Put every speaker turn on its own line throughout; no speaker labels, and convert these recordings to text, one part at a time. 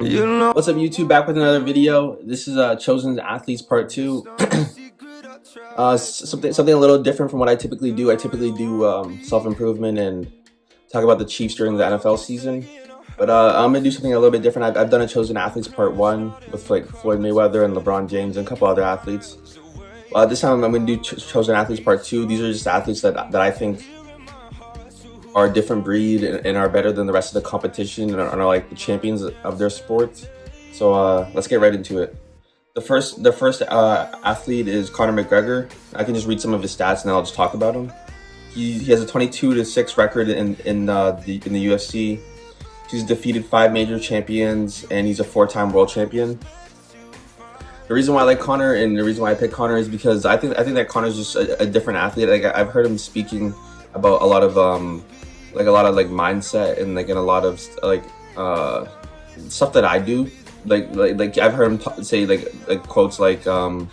What's up, YouTube? Back with another video. This is Chosen Athletes Part 2. Something a little different from what I typically do. I typically do self-improvement and talk about the Chiefs during the NFL season. But I'm going to do something a little bit different. I've done a Chosen Athletes Part 1 with like Floyd Mayweather and LeBron James and a couple other athletes. This time I'm going to do Chosen Athletes Part 2. These are just athletes that I think are a different breed and are better than the rest of the competition and are like the champions of their sport. So let's get right into it. The first athlete is Conor McGregor. I can just read some of his stats and then I'll just talk about him. He has a 22-6 record in the UFC. He's defeated 5 major champions and he's a 4-time world champion. The reason why I like Conor and the reason why I picked Conor is because I think that Conor's just a different athlete. Like I've heard him speaking about a lot of mindset and like in a lot of stuff that I do. Like I've heard him say like quotes like the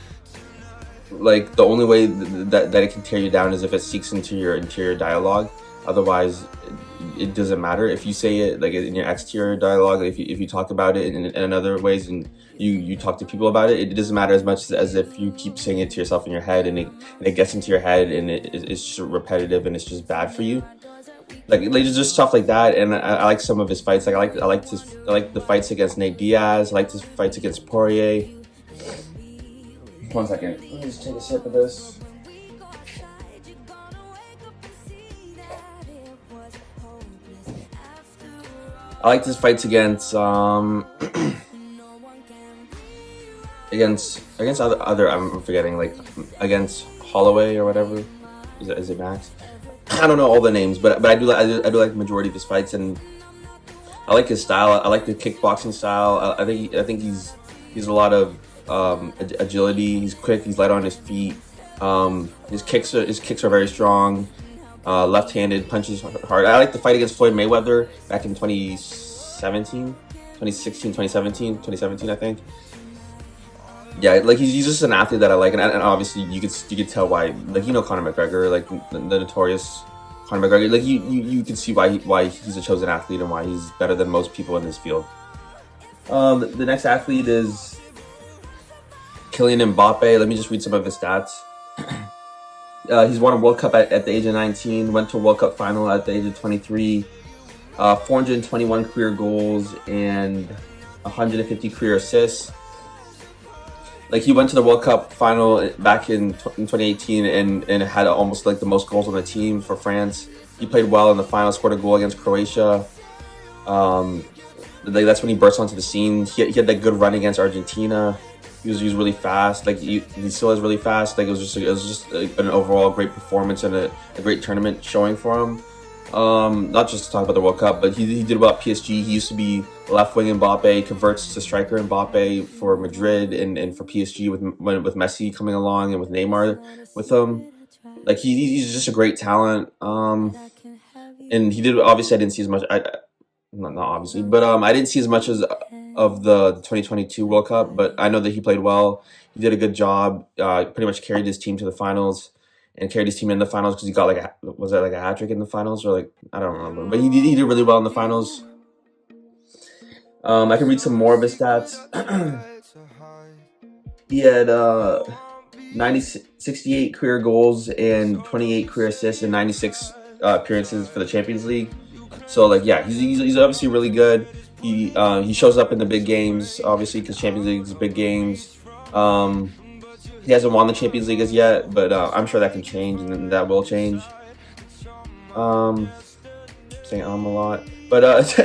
only way that it can tear you down is if it seeks into your interior dialogue. Otherwise, it doesn't matter if you say it like in your exterior dialogue. If you talk about it in other ways and you talk to people about it, it doesn't matter as much as if you keep saying it to yourself in your head and it gets into your head and it's just repetitive and it's just bad for you. Like just stuff like that. And I like some of his fights. Like I like the fights against Nate Diaz. I like his fights against Poirier. 1 second. Let me just take a sip of this. I like his fights against against other I'm forgetting, like against Holloway or whatever. Is it Max? I don't know all the names, but I do like the majority of his fights, and I like his style. I like the kickboxing style. I think he's a lot of agility. He's quick. He's light on his feet. His kicks are very strong. Left-handed, punches hard. I like the fight against Floyd Mayweather back in 2017, I think. Yeah, like he's just an athlete that I like, and obviously you could tell why. Like, you know, Conor McGregor, like the notorious Conor McGregor. Like you can see why he's a chosen athlete and why he's better than most people in this field. The next athlete is Kylian Mbappe. Let me just read some of his stats. He's won a World Cup at the age of 19, went to a World Cup final at the age of 23, 421 career goals and 150 career assists. Like, he went to the World Cup final back in 2018 and had almost like the most goals on the team for France. He played well in the final, scored a goal against Croatia. That's when he burst onto the scene. He had that good run against Argentina. He was really fast. Like he still is really fast. Like it was just an overall great performance and a great tournament showing for him. Not just to talk about the World Cup, but he did well at PSG. He used to be left wing Mbappe, converts to striker Mbappe for Madrid and for PSG with Messi coming along and with Neymar with him. Like he's just a great talent. And he did, obviously I didn't see as much. Not obviously, but I didn't see as much as of the 2022 World Cup, but I know that he played well. He did a good job. Pretty much carried his team to the finals and carried his team in the finals because he got was that like a hat trick in the finals, or like I don't remember, but he did really well in the finals. I can read some more of his stats. He had 68 career goals and 28 career assists and 96 appearances for the Champions League. So like, yeah, he's obviously really good. He shows up in the big games, obviously, because Champions League is big games. He hasn't won the Champions League as yet, but I'm sure that can change, and that will change. Saying a lot, but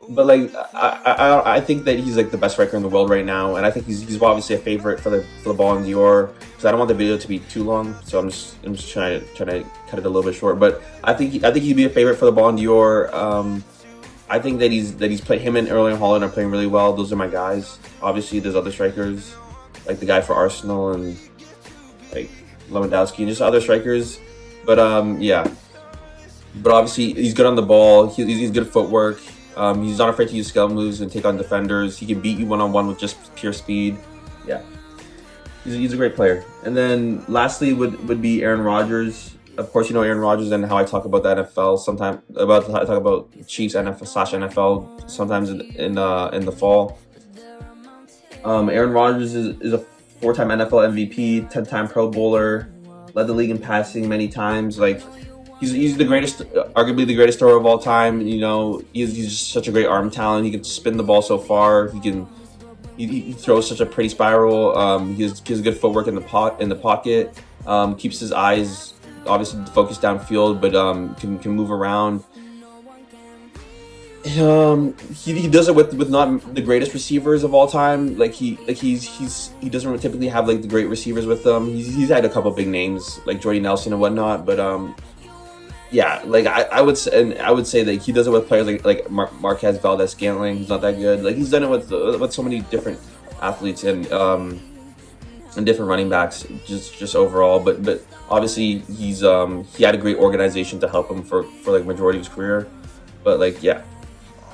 but like I think that he's like the best striker in the world right now, and I think he's obviously a favorite for the Ballon d'Or. Because I don't want the video to be too long, so I'm just trying to cut it a little bit short. But I think he'd be a favorite for the Ballon d'Or. I think that he's played, him and Erling Haaland are playing really well. Those are my guys. Obviously, there's other strikers, like the guy for Arsenal and like Lewandowski and just other strikers. But yeah. But obviously, he's good on the ball. He's good footwork. He's not afraid to use skill moves and take on defenders. He can beat you one-on-one with just pure speed. Yeah. He's a great player. And then lastly would be Aaron Rodgers. of course, you know Aaron Rodgers and how I talk about the NFL. Sometimes about how I talk about Chiefs NFL slash NFL. Sometimes in the fall. Aaron Rodgers is a four-time NFL MVP, 10-time Pro Bowler, led the league in passing many times. Like he's the greatest, arguably the greatest thrower of all time. You know, he's just such a great arm talent. He can spin the ball so far. He throws such a pretty spiral. He has good footwork in the pocket. Keeps his eyes obviously focused downfield, but can move around. He does it with not the greatest receivers of all time. Like he doesn't typically have like the great receivers with him. He's had a couple big names like Jordy Nelson and whatnot, but yeah, like I would say that he does it with players like Marquez Valdez-Scantling. He's not that good. Like he's done it with so many different athletes and different running backs just overall. But obviously he had a great organization to help him for like majority of his career. But like yeah.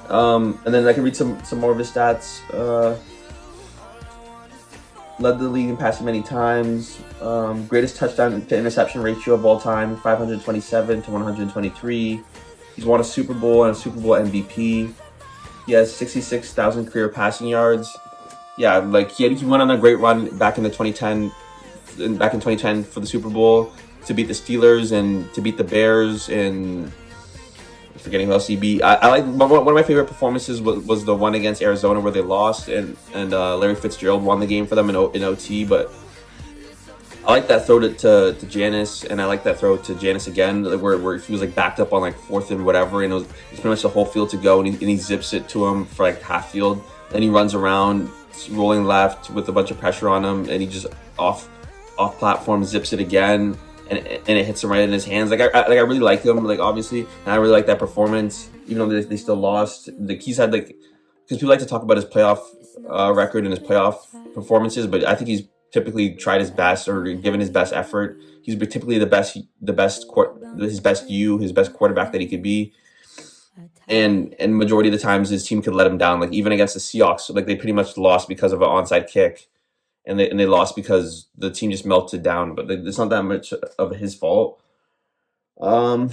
And then I can read some more of his stats. Led the league in passing many times. Greatest touchdown to interception ratio of all time, 527 to 123. He's won a Super Bowl and a Super Bowl MVP. He has 66,000 career passing yards. Yeah, like he went on a great run back in 2010 for the Super Bowl to beat the Steelers and to beat the Bears and forgetting who else he beat. I like one of my favorite performances was the one against Arizona where they lost and Larry Fitzgerald won the game for them in OT. But I like that throw to Janis, and I like that throw to Janis again where he was like backed up on like fourth and whatever, and it's pretty much the whole field to go, and he zips it to him for like half field, and he runs around rolling left with a bunch of pressure on him, and he just off platform zips it again. And it hits him right in his hands. Like I really like him. Like obviously, and I really like that performance. Even though they still lost, like he's had like because people like to talk about his playoff record and his playoff performances, but I think he's typically tried his best or given his best effort. He's been typically his best quarterback that he could be. And majority of the times his team could let him down. Like even against the Seahawks, like they pretty much lost because of an onside kick. And they lost because the team just melted down, but it's not that much of his fault. Um,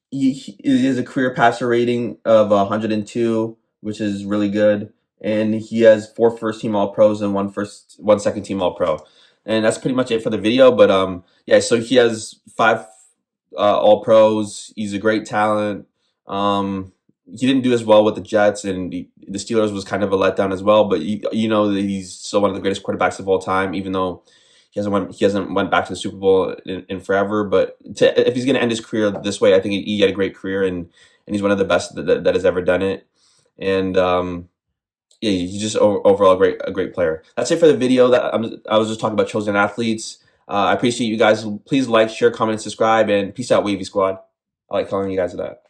he has a career passer rating of 102, which is really good, and he has 4 first-team All-Pros and one second-team All-Pro, and that's pretty much it for the video. But yeah, so he has 5 All-Pros. He's a great talent. He didn't do as well with the Jets, and the Steelers was kind of a letdown as well. But you know that he's still one of the greatest quarterbacks of all time, even though he hasn't went back to the Super Bowl in forever. But if he's going to end his career this way, I think he had a great career, and he's one of the best that has ever done it. And yeah, he's just overall a great player. That's it for the video. I was just talking about chosen athletes. I appreciate you guys. Please like, share, comment, and subscribe, and peace out, Wavy Squad. I like calling you guys that.